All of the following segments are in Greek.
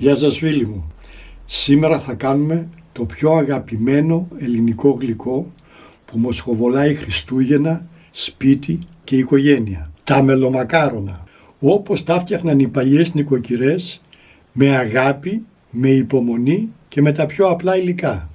Γεια σας φίλοι μου. Σήμερα θα κάνουμε το πιο αγαπημένο ελληνικό γλυκό που μοσχοβολάει Χριστούγεννα, σπίτι και οικογένεια. Τα μελομακάρονα. Όπως τα φτιάχναν οι παλιές νοικοκυρές, με αγάπη, με υπομονή και με τα πιο απλά υλικά.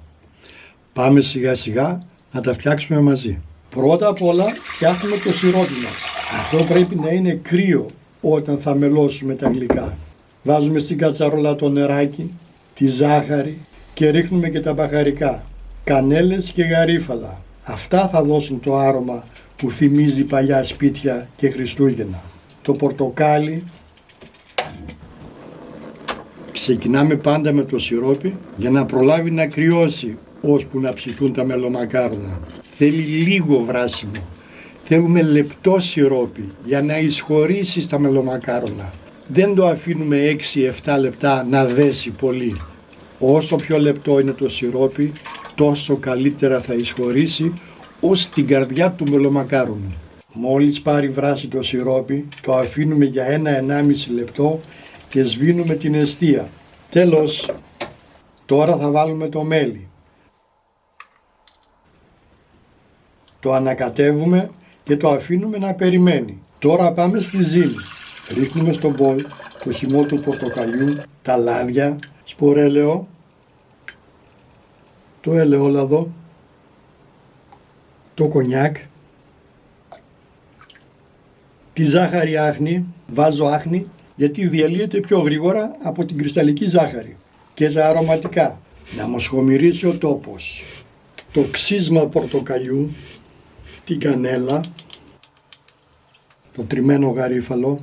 Πάμε σιγά σιγά να τα φτιάξουμε μαζί. Πρώτα απ' όλα φτιάχνουμε το σιρόπι μας. Αυτό πρέπει να είναι κρύο όταν θα μελώσουμε τα γλυκά. Βάζουμε στην κατσαρόλα το νεράκι, τη ζάχαρη και ρίχνουμε και τα μπαχαρικά, κανέλες και γαρίφαλα. Αυτά θα δώσουν το άρωμα που θυμίζει παλιά σπίτια και Χριστούγεννα. Το πορτοκάλι. Ξεκινάμε πάντα με το σιρόπι για να προλάβει να κρυώσει ώσπου να ψηθούν τα μελομακάρονα. Θέλει λίγο βράσιμο. Θέλουμε λεπτό σιρόπι για να εισχωρήσει στα μελομακάρονα. Δεν το αφήνουμε 6-7 λεπτά να δέσει πολύ. Όσο πιο λεπτό είναι το σιρόπι, τόσο καλύτερα θα εισχωρήσει ως την καρδιά του μελομακάρονου. Μόλις πάρει βράση το σιρόπι, το αφήνουμε για 1-1,5 λεπτό και σβήνουμε την εστία. Τέλος, τώρα θα βάλουμε το μέλι. Το ανακατεύουμε και το αφήνουμε να περιμένει. Τώρα πάμε στη ζύμη. Ρίχνουμε στο μπολ το χυμό του πορτοκαλιού, τα λάδια, σπορέλαιο, το ελαιόλαδο, το κονιάκ, τη ζάχαρη άχνη. Βάζω άχνη γιατί διαλύεται πιο γρήγορα από την κρυσταλλική ζάχαρη, και τα αρωματικά. Να μοσχομυρίσει ο τόπος. Το ξύσμα πορτοκαλιού, την κανέλα, το τριμμένο γαρίφαλο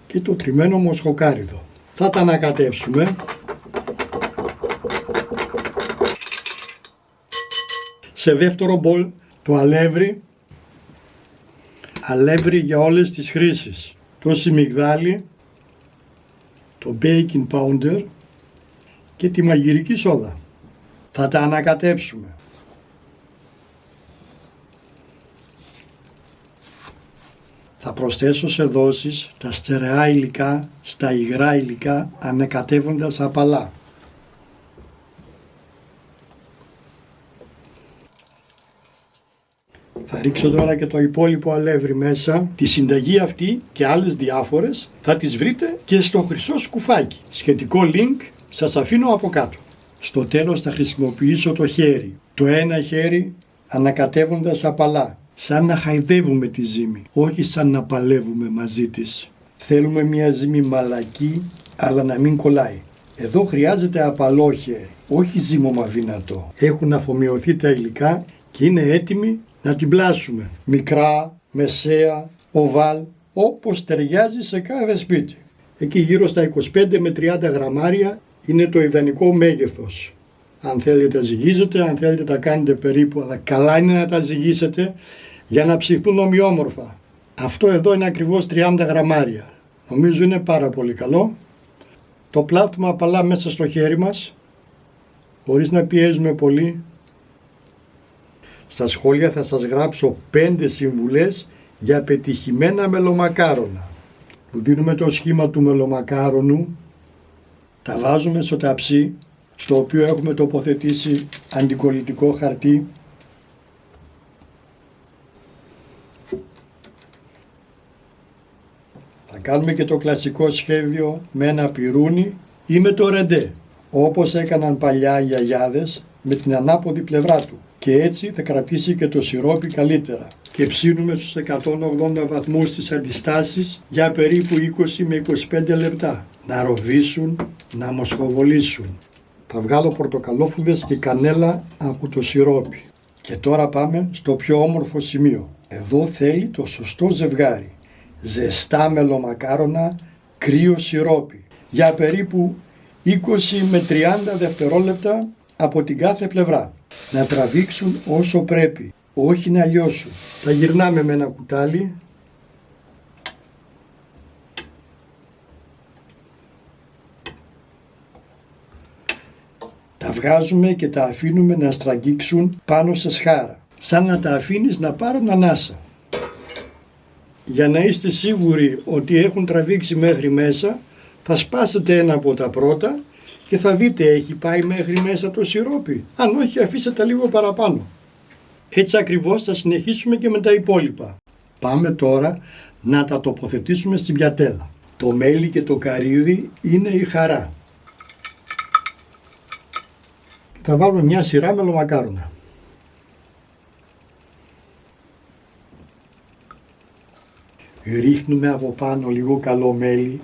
και το τριμμένο μοσχοκάριδο. Θα τα ανακατεύσουμε. Σε δεύτερο μπολ το αλεύρι. Αλεύρι για όλες τις χρήσεις. Το σιμιγδάλι, το baking powder και τη μαγειρική σόδα. Θα τα ανακατέψουμε. Θα προσθέσω σε δόσεις τα στερεά υλικά στα υγρά υλικά ανακατεύοντας απαλά. Θα ρίξω τώρα και το υπόλοιπο αλεύρι μέσα. Τη συνταγή αυτή και άλλες διάφορες θα τις βρείτε και στο χρυσό σκουφάκι. Σχετικό link σας αφήνω από κάτω. Στο τέλος θα χρησιμοποιήσω το χέρι. Το ένα χέρι ανακατεύοντας απαλά. Σαν να χαϊδεύουμε τη ζύμη, όχι σαν να παλεύουμε μαζί της. Θέλουμε μια ζύμη μαλακή, αλλά να μην κολλάει. Εδώ χρειάζεται απαλό χέρι, όχι ζύμωμα δυνατό. Έχουν αφομοιωθεί τα υλικά και είναι έτοιμοι να την πλάσουμε. Μικρά, μεσαία, οβάλ, όπως ταιριάζει σε κάθε σπίτι. Εκεί γύρω στα 25 με 30 γραμμάρια είναι το ιδανικό μέγεθος. Αν θέλετε τα ζυγίζετε, αν θέλετε τα κάνετε περίπου, αλλά καλά είναι να τα ζυγίσετε για να ψηθούν ομοιόμορφα. Αυτό εδώ είναι ακριβώς 30 γραμμάρια. Νομίζω είναι πάρα πολύ καλό. Το πλάθουμε απαλά μέσα στο χέρι μας, χωρίς να πιέζουμε πολύ. Στα σχόλια θα σας γράψω 5 συμβουλές για πετυχημένα μελομακάρονα. Που δίνουμε το σχήμα του μελομακάρονου, τα βάζουμε στο ταψί, στο οποίο έχουμε τοποθετήσει αντικολλητικό χαρτί. Θα κάνουμε και το κλασικό σχέδιο με ένα πιρούνι ή με το ρεντέ, όπως έκαναν παλιά οι γιαγιάδες, με την ανάποδη πλευρά του. Και έτσι θα κρατήσει και το σιρόπι καλύτερα. Και ψήνουμε στους 180 βαθμούς τις αντιστάσεις για περίπου 20 με 25 λεπτά. Να ροδίσουν, να μοσχοβολήσουν. Θα βγάλω πορτοκαλόφρυδες και κανέλα από το σιρόπι. Και τώρα πάμε στο πιο όμορφο σημείο. Εδώ θέλει το σωστό ζευγάρι. Ζεστά μελομακάρονα, κρύο σιρόπι. Για περίπου 20 με 30 δευτερόλεπτα από την κάθε πλευρά. Να τραβήξουν όσο πρέπει, όχι να λιώσουν. Τα γυρνάμε με ένα κουτάλι. Τα βγάζουμε και τα αφήνουμε να στραγγίξουν πάνω σε σχάρα. Σαν να τα αφήνεις να πάρουν ανάσα. Για να είστε σίγουροι ότι έχουν τραβήξει μέχρι μέσα, θα σπάσετε ένα από τα πρώτα Και θα δείτε, έχει πάει μέχρι μέσα το σιρόπι. Αν όχι, αφήστε τα λίγο παραπάνω. Έτσι ακριβώς θα συνεχίσουμε και με τα υπόλοιπα. Πάμε τώρα να τα τοποθετήσουμε στην πιατέλα. Το μέλι και το καρύδι είναι η χαρά. Θα βάλουμε μια σειρά μελομακάρονα. Ρίχνουμε από πάνω λίγο καλό μέλι,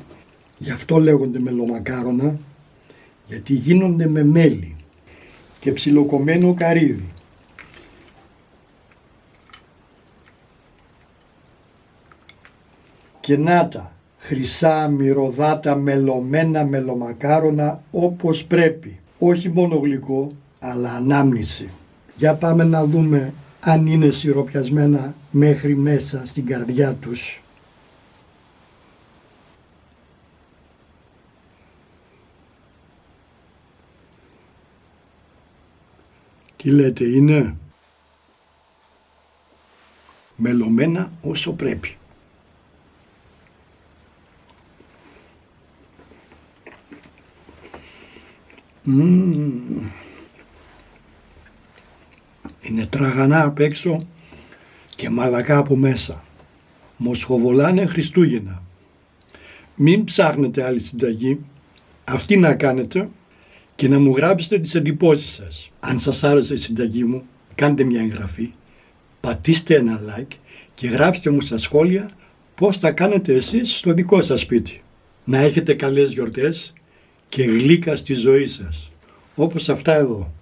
γι' αυτό λέγονται μελομακάρονα, γιατί γίνονται με μέλι και ψιλοκομμένο καρύδι. Και να τα, χρυσά μυρωδάτα μελωμένα μελομακάρονα όπως πρέπει. Όχι μόνο γλυκό, αλλά ανάμνηση. Για πάμε να δούμε αν είναι σιροπιασμένα μέχρι μέσα στην καρδιά τους. Τι λέτε, είναι? Μελωμένα όσο πρέπει. Είναι τραγανά απ' έξω και μαλακά από μέσα. Μοσχοβολάνε Χριστούγεννα. Μην ψάχνετε άλλη συνταγή, αυτή να κάνετε και να μου γράψετε τις εντυπώσεις σας. Αν σας άρεσε η συνταγή μου, κάντε μια εγγραφή, πατήστε ένα like και γράψτε μου στα σχόλια πώς θα κάνετε εσείς στο δικό σας σπίτι. Να έχετε καλές γιορτές και γλύκα στη ζωή σας, όπως αυτά εδώ.